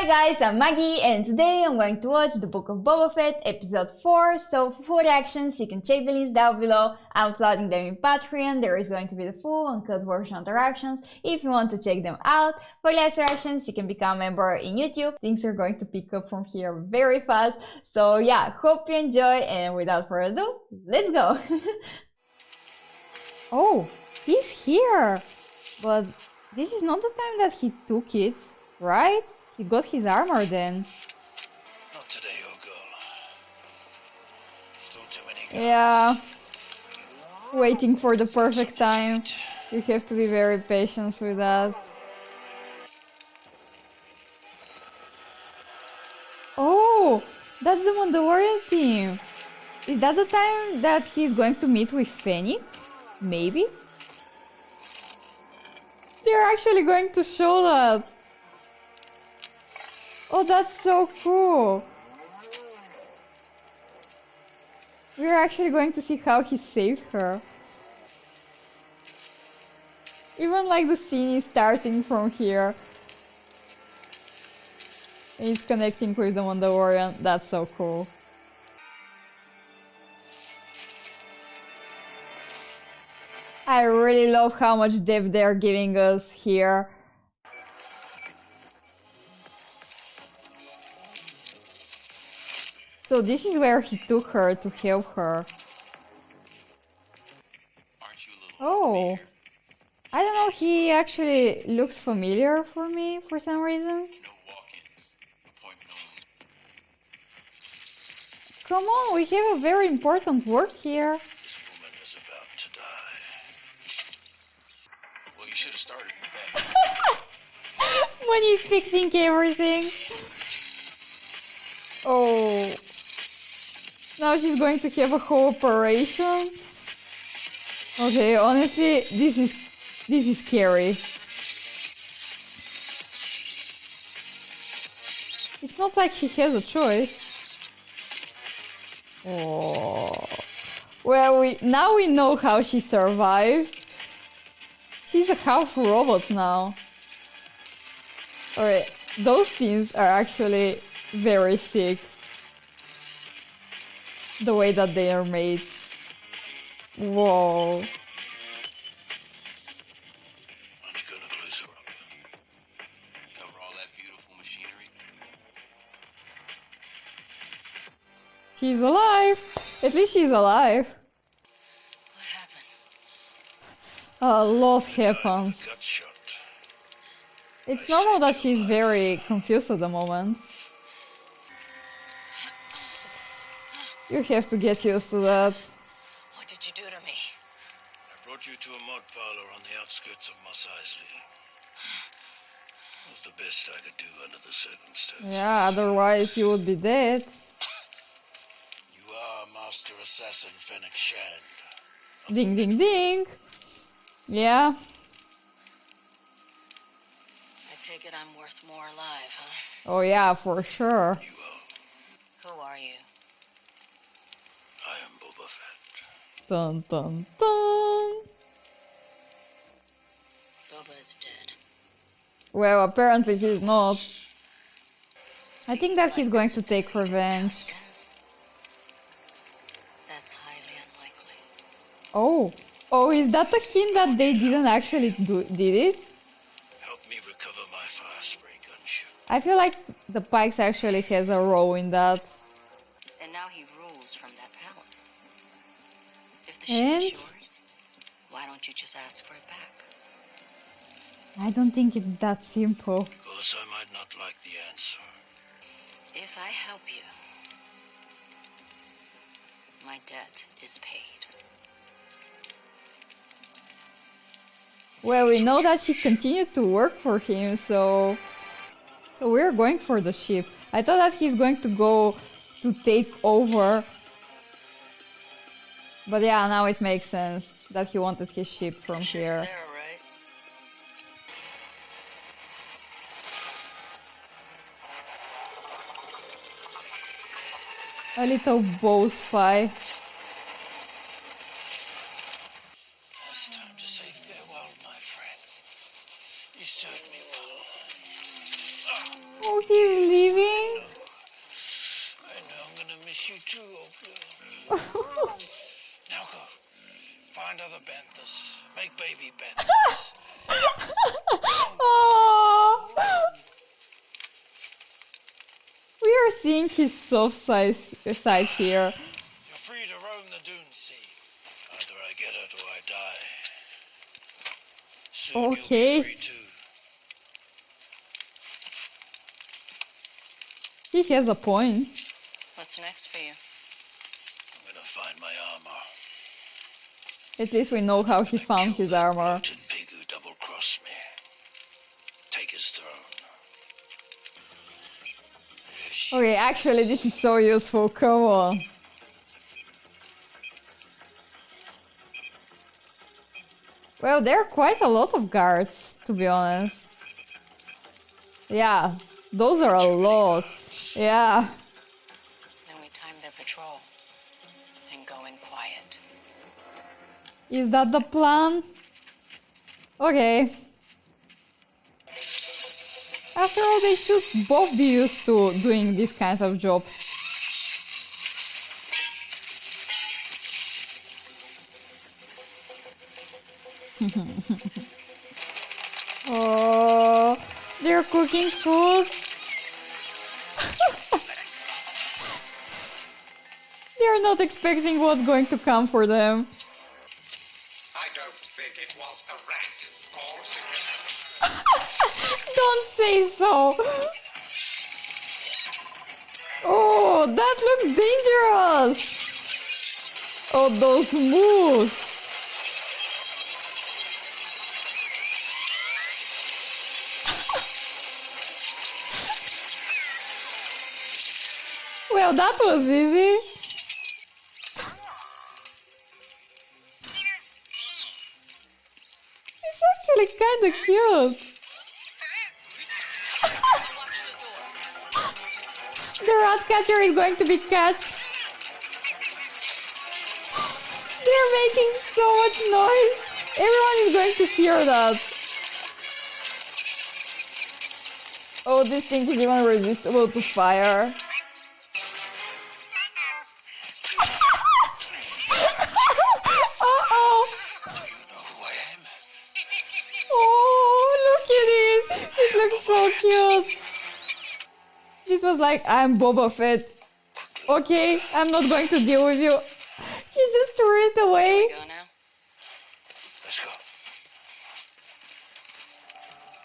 Hi guys, I'm Maggie and today I'm going to watch the Book of Boba Fett episode 4. So for full reactions you can check the links down below. I'm uploading them in Patreon. There is going to be the full uncut version of the reactions if you want to check them out. For less reactions you can become a member in YouTube. Things are going to pick up from here very fast. So yeah, hope you enjoy and without further ado, let's go! Oh, he's here! But this is not the time that he took it, right? He got his armor then. Not today, oh girl. Still too many guys. Yeah. Waiting for the perfect time. You have to be very patient with that. Oh, that's the Mandalorian team. Is that the time that he's going to meet with Fennec? Maybe? They're actually going to show that. Oh, that's so cool. We're actually going to see how he saved her. Even like the scene is starting from here. He's connecting with the Mandalorian. That's so cool. I really love how much depth they're giving us here. So this is where he took her to help her. Aren't you a little Oh, familiar? I don't know, he actually looks familiar for me for some reason. No walk-ins. Appointment only. Come on, we have a very important work here. This woman is about to die. Well, you should have started with that. When he's fixing everything. Oh. Now she's going to have a whole operation. Okay, honestly, this is scary. It's not like she has a choice. Oh. Well, now we know how she survived. She's a half robot now. Alright, those scenes are actually very sick. The way that they are made. Whoa. Aren't you gonna close her up? Cover all that beautiful machinery? She's alive! At least she's alive. What happened? A lot happens. Gut shot. It's normal that she's very confused at the moment. You have to get used to that. What did you do to me? I brought you to a mud parlor on the outskirts of Mos Eisley. It was the best I could do under the circumstances. Yeah, otherwise you would be dead. You are Master Assassin Fennec Shand. Ding ding ding! Yeah. I take it I'm worth more alive, huh? Oh yeah, for sure. You are. Who are you? I am Boba Fett. Dun dun dun! Boba is dead. Well, apparently he's not. I think that he's going to take revenge. Tuscans? That's highly unlikely. Oh. Oh, is that a hint that they didn't actually did it? Help me recover my fire spray gunship. I feel like the Pikes actually has a role in that. And now he rules from that palace. If the And? ship is yours, why don't you just ask for it back? I don't think it's that simple. Because I might not like the answer. If I help you, my debt is paid. Well, we know that she continued to work for him, so we're going for the ship. I thought that he's going to go to take over. But yeah, now it makes sense that he wanted his ship from Ship's here. there, right? A little bow spy. It's time to say farewell, my friend. You served me well. Oh, he's leaving? I know I'm gonna miss you too, Opio. Now go. Find other Banthas. Make baby Banthas. Oh. We are seeing his soft side here. You're free to roam the dunes, see. Either I get it or I die. Soon Okay. you'll be free too. He has a point. What's next for you? I'm gonna find my armor. At least we know how he found his armor. Bloated pig who double-crossed me. Take his throne. Okay, actually this is so useful, come on. Well, there are quite a lot of guards, to be honest. Yeah, those are a lot. Yeah. Then we time their patrol and go in quiet. Is that the plan? Okay. After all, they should both be used to doing these kinds of jobs. Oh, they're cooking food. They're not expecting what's going to come for them. I don't think it was a rat or Don't say so. Oh, that looks dangerous. Oh, those moves. Well, that was easy. It's actually kind of cute. The rat catcher is going to be catch. They're making so much noise. Everyone is going to hear that. Oh, this thing is even resistible to fire. Uh-oh. You know who I am? Oh, look at it. It looks so cute. This was like, I'm Boba Fett. Okay, I'm not going to deal with you. He just threw it away. Go now. Let's go.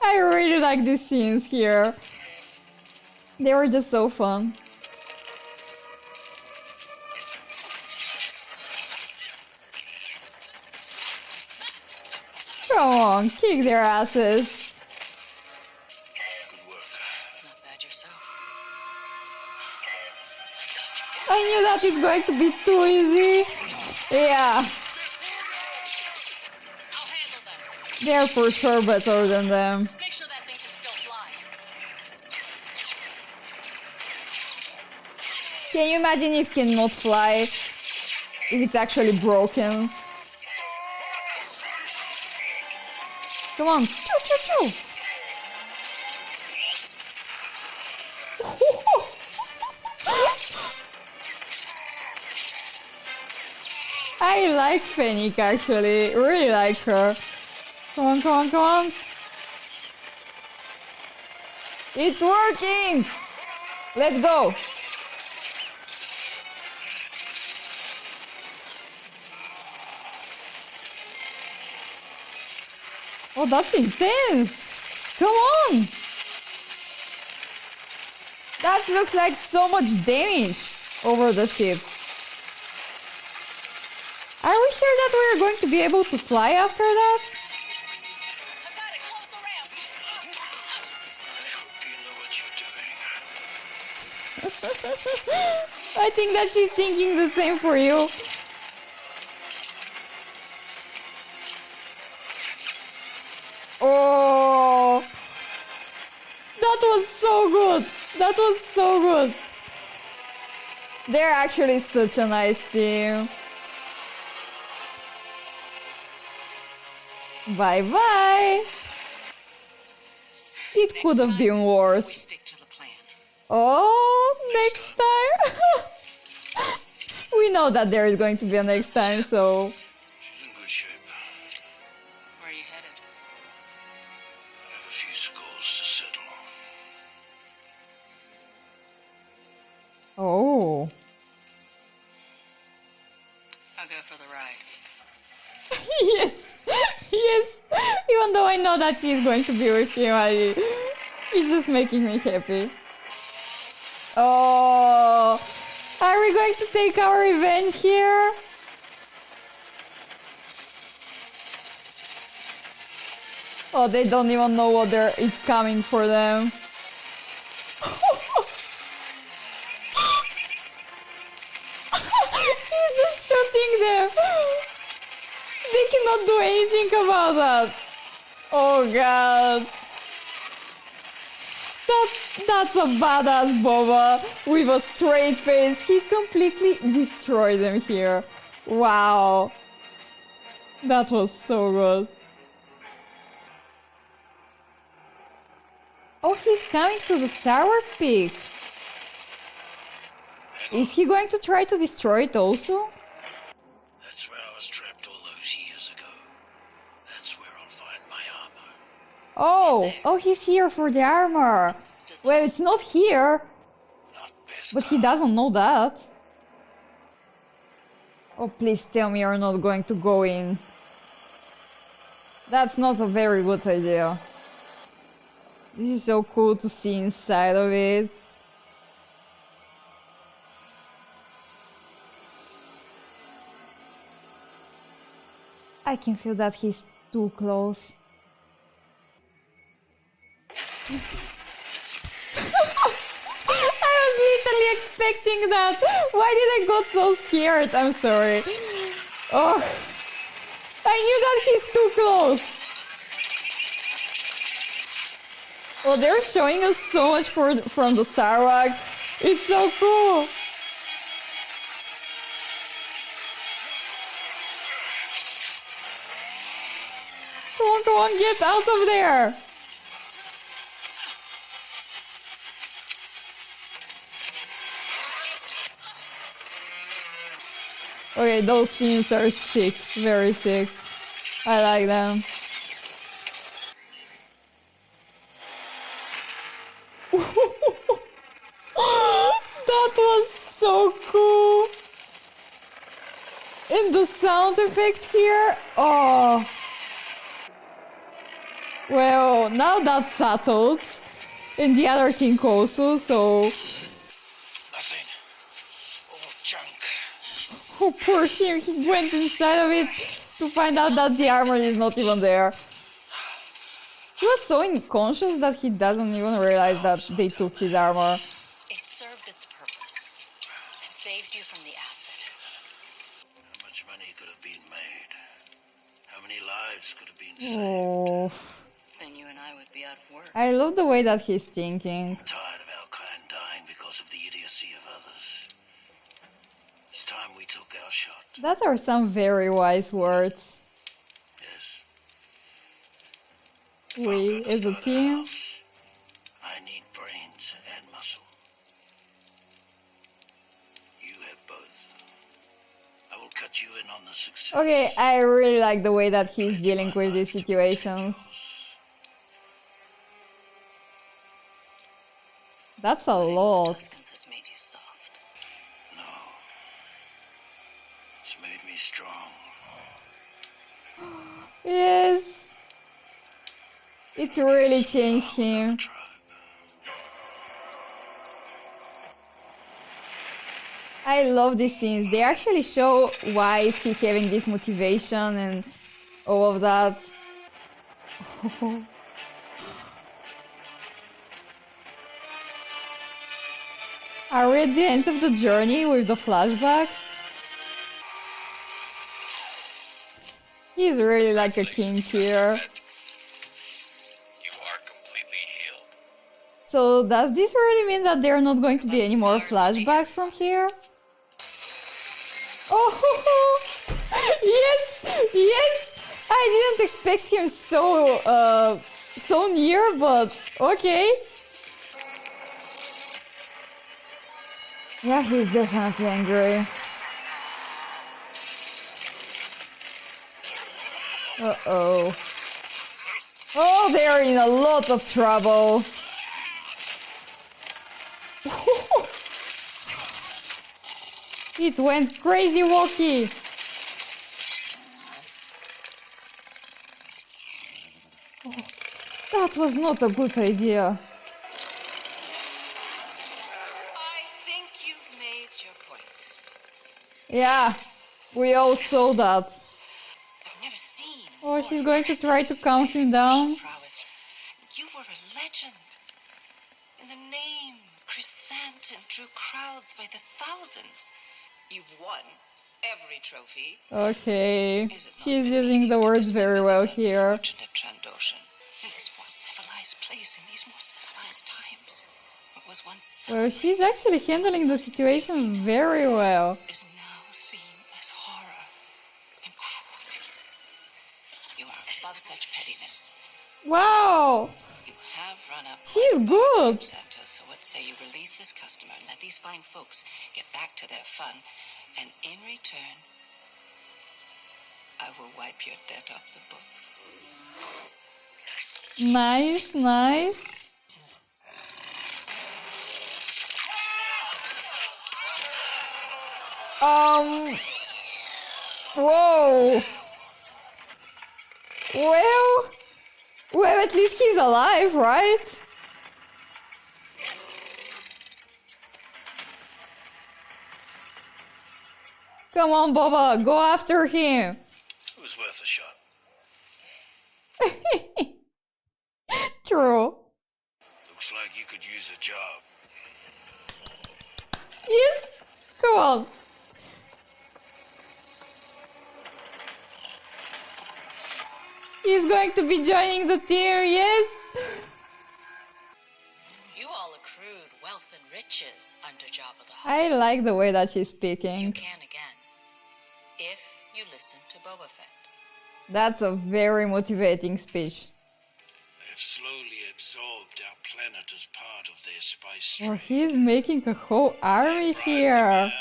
I really like these scenes here. They were just so fun. Come on, kick their asses. Good work. Not bad yourself. I knew that it's going to be too easy. Yeah, I'll handle them. they're for sure better than them. Make sure that thing can still fly. Can you imagine if it cannot fly? If it's actually broken? Come on. Choo, choo, choo. I like Fennec actually. Really like her. Come on, come on, come on. It's working! Let's go! Oh, that's intense! Come on! That looks like so much damage over the ship. Are we sure that we're going to be able to fly after that? I got it. Close the ramp. I hope you know what you're doing. I think that she's thinking the same for you. Oh, that was so good. That was so good. They're actually such a nice team. Bye bye. It could have been We worse. stick to the plan. Oh, next time. We know that there is going to be a next time, so... She's in good shape. Where are you headed? I have a few scores to settle. Oh. I'll go for the ride. Yes, yes. Even though I know that she's going to be with him, it's just making me happy. Oh, are we going to take our revenge here? Oh, they don't even know what it's coming for them. He's just shooting them. They cannot do anything about that. Oh god. That's a badass Boba with a straight face. He completely destroyed them here. Wow. That was so good. Oh, he's coming to the Sour Peak. Is he going to try to destroy it also? That's where I was trapped all those years ago. That's where I'll find my armor. Oh, he's here for the armor. Well, it's not here, Not best. but he doesn't know that. Oh, please tell me you're not going to go in. That's not a very good idea. This is so cool to see inside of it. I can feel that he's too close. I was literally expecting that. Why did I got so scared? I'm sorry. Oh, I knew that he's too close. Well, they're showing us so much from the Sarawak. It's so cool. Come on, get out of there. Okay, those scenes are sick, very sick. I like them. That was so cool. And the sound effect here, oh. Well, now that's settled. And the other thing also, so... Nothing. All junk. Oh, poor him, he went inside of it to find out that the armor is not even there. He was so unconscious that he doesn't even realize that they took his armor. It served its purpose. It saved you from the acid. How much money could have been made? How many lives could have been saved? Oh, Then you and I would be out of work. I love the way that he's thinking. I'm tired of our kind dying because of the idiocy of others. It's time we took our shot. That are some very wise words. Yes. We, as a team. I need brains and muscle. You have both. I will cut you in on the success. Okay, I really like the way that he's dealing with these situations. That's a lot. Tuscans has made you soft. No. It's made me strong. Yes. It really changed him. Tribe. I love these scenes. They actually show why is he having this motivation and all of that. Are we at the end of the journey with the flashbacks? He's really like a king here. You are completely healed. So does this really mean that there are not going to be any more flashbacks from here? Oh, yes, yes! I didn't expect him so so near, but okay. Yeah, he's definitely angry. Uh-oh. Oh, they're in a lot of trouble. It went crazy walkie. Oh, that was not a good idea. I think you've made your point. Yeah, we all saw that. I've never seen. Oh, she's going to try to calm him down. Prowess. You were a legend. In the name, Chrysanthemum drew crowds by the thousands. You've won every trophy. Okay, Is it not she's beneath using the you to words dismember very well this here. unfortunate Trandoshan? In this more civilized place, in these more civilized times, what was once Well, she's actually handling the situation very well. is now seen as horror and cruelty. You are above such pettiness. Wow, You have run up. she's quite good. far, Santos, so what say you release this customer and let these fine folks get back to their fun, and in return, I will wipe your debt off the books. Nice, nice. Whoa. Well, at least he's alive, right? Come on, Boba, go after him. It was worth a shot. True. Looks like you could use a job. Yes, come on. He's going to be joining the team, yes. You all accrued wealth and riches under Jabba the Hutt. I like the way that she's You speaking. can again, if you listen to Boba Fett. That's a very motivating speech. They have slowly absorbed our planet as part of their spice Oh, trade. he's making a whole army Bribed the here. mayor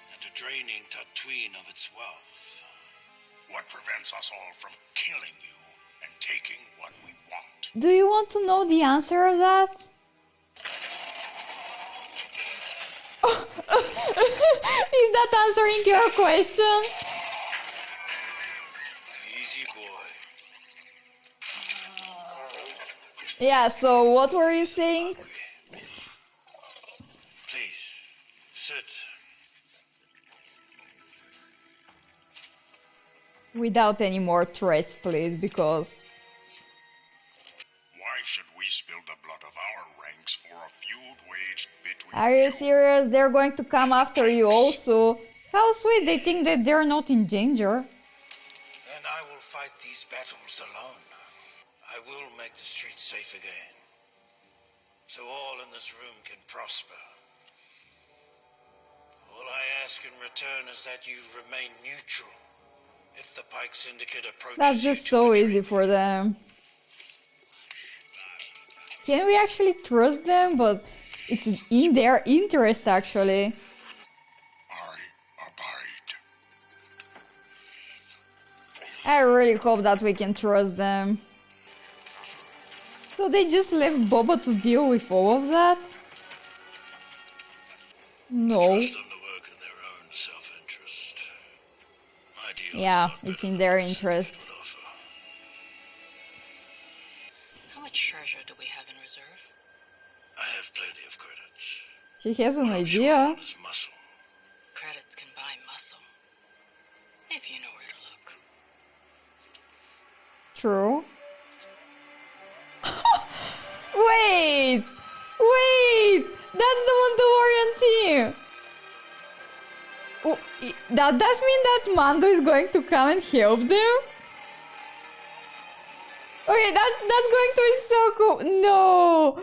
and are draining Tatooine of its wealth. What prevents us all from killing you and taking what we want? Do you want to know the answer of that? Is that answering your question? Easy boy. Yeah, so what were you saying? Please, sit. Without any more threats, please, because... Why should we spill the blood of our ranks for a feud waged between Are you serious? They're going to come after you also. How sweet, they think that they're not in danger. Then I will fight these battles alone. I will make the streets safe again, so all in this room can prosper. All I ask in return is that you remain neutral if the Pike Syndicate approaches That's just you to so retreat. easy for them. Can we actually trust them? But it's in their interest, actually. I abide. I really hope that we can trust them. So they just left Boba to deal with all of that? No. Trust them to work in their own self-interest. My deal is Yeah, not it's better in than their most interest. would offer. How much treasure do we have in reserve? I have plenty of credits. She has an What I'm short idea. on is muscle. Credits can buy muscle, if you know where to look. True. Wait! Wait! That's the Mandalorian team! Oh, that does mean that Mando is going to come and help them? Okay, that's going to be so cool. No!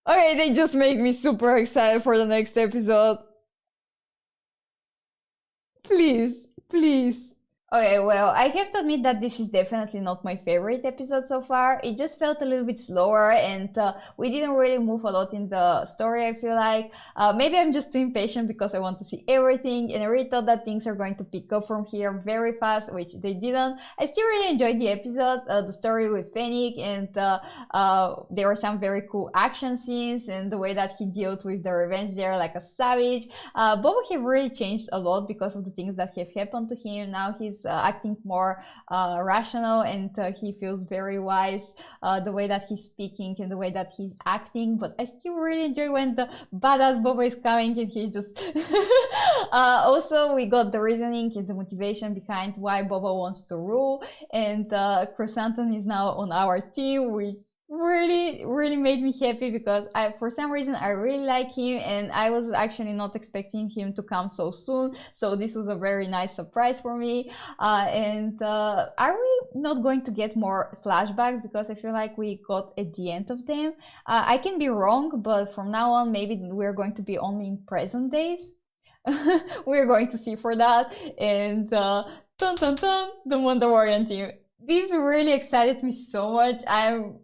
Okay, they just make me super excited for the next episode. Please, please. Okay, well, I have to admit that this is definitely not my favorite episode so far. It just felt a little bit slower, and we didn't really move a lot in the story, I feel like. Maybe I'm just too impatient because I want to see everything, and I really thought that things are going to pick up from here very fast, which they didn't. I still really enjoyed the episode, the story with Fennec, and there were some very cool action scenes, and the way that he dealt with the revenge there like a savage. Boba have really changed a lot because of the things that have happened to him. Now he's acting more rational, and he feels very wise, the way that he's speaking and the way that he's acting. But I still really enjoy when the badass Boba is coming and he just also we got the reasoning and the motivation behind why Boba wants to rule, and Chrysanthemum is now on our team, which really made me happy because for some reason I really like him, and I was actually not expecting him to come so soon, so this was a very nice surprise for me. And are we not going to get more flashbacks, because I feel like we got at the end of them? I can be wrong, but from now on maybe we're going to be only in present days. We're going to see for that. And dun dun dun, the Mandalorian team, this really excited me so much. I'm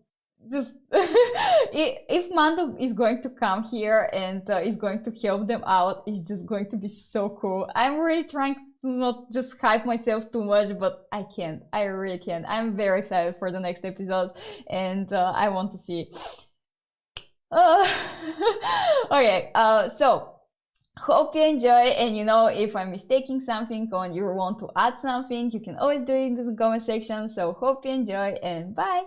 just if Mando is going to come here and is going to help them out, it's just going to be so cool. I'm really trying to not just hype myself too much, but I can't. I really can't. I'm very excited for the next episode, and I want to see. Okay, so hope you enjoy, and if I'm mistaking something or you want to add something, you can always do it in the comment section. So hope you enjoy, and bye.